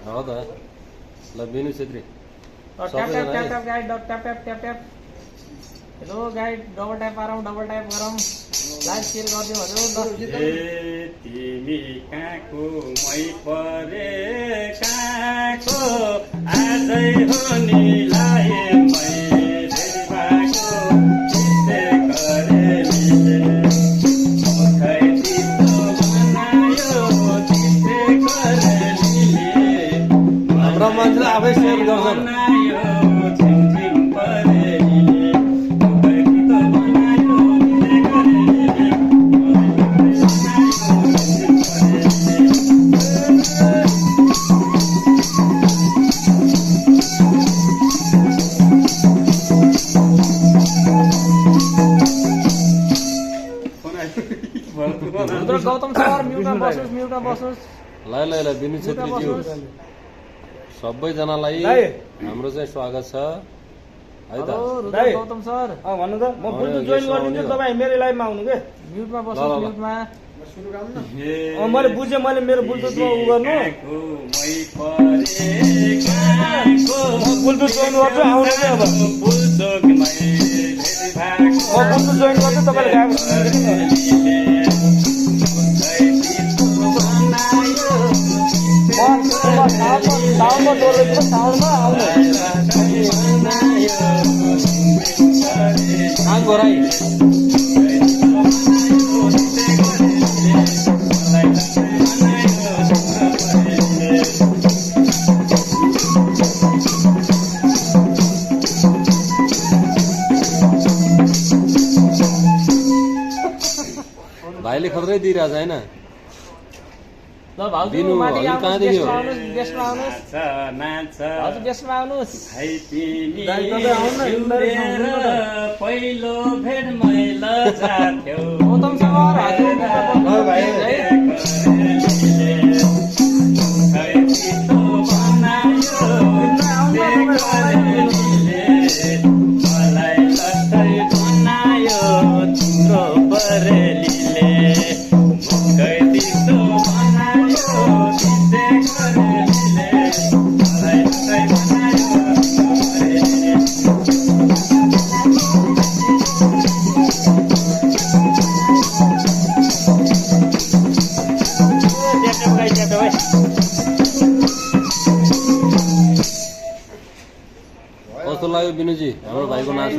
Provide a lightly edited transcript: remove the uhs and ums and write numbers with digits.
हो त ल बिनु Chhetri hello guide double tap गरौँ लाइक शेयर गरिदिउँ हजुर। तिमी कहाँको मै परे कहाँको आजै हो नि लाए मै फेरि भएको चित्ते करे मिले खै तिम्रो बनायो चित्ते करे मिले हाम्रो मान्छेले आफै सेयर गर्छ गौतम सर म्युटमा बस्नुहोस् ल बिनु छेत्रीज्यू सबैजनालाई हाम्रो चाहिँ स्वागत छ है त। गौतम सर भन्नु त म बुल्टु जोइन गरिदिन्छु तपाईँ मेरो लाइभमा आउनु के म्युटमा बस्नुहोस् म्युटमा मैले बुझेँ मैले मेरो बुल्टुथमा उ गर्नु बुल्टुथ जोइन गर्छु आउनु के अब म बुल्टुथ जोइन गर्छु तपाईँले गाएको साउन्डमा डोलेको साउन्डमा आउनु गोराई भाइले खतरै दिइरहेछ होइन ल भाउजू माथि आउनुहोस् गेस्टमा आउनुहोस् पहिलो भेट मैला जाथ्यौ गौतम सर हजुर मलाई लट्टै बनायो तिम्रो बरेलीले कस्तो लाग्यो बिनुजी हाम्रो भाइको नाच?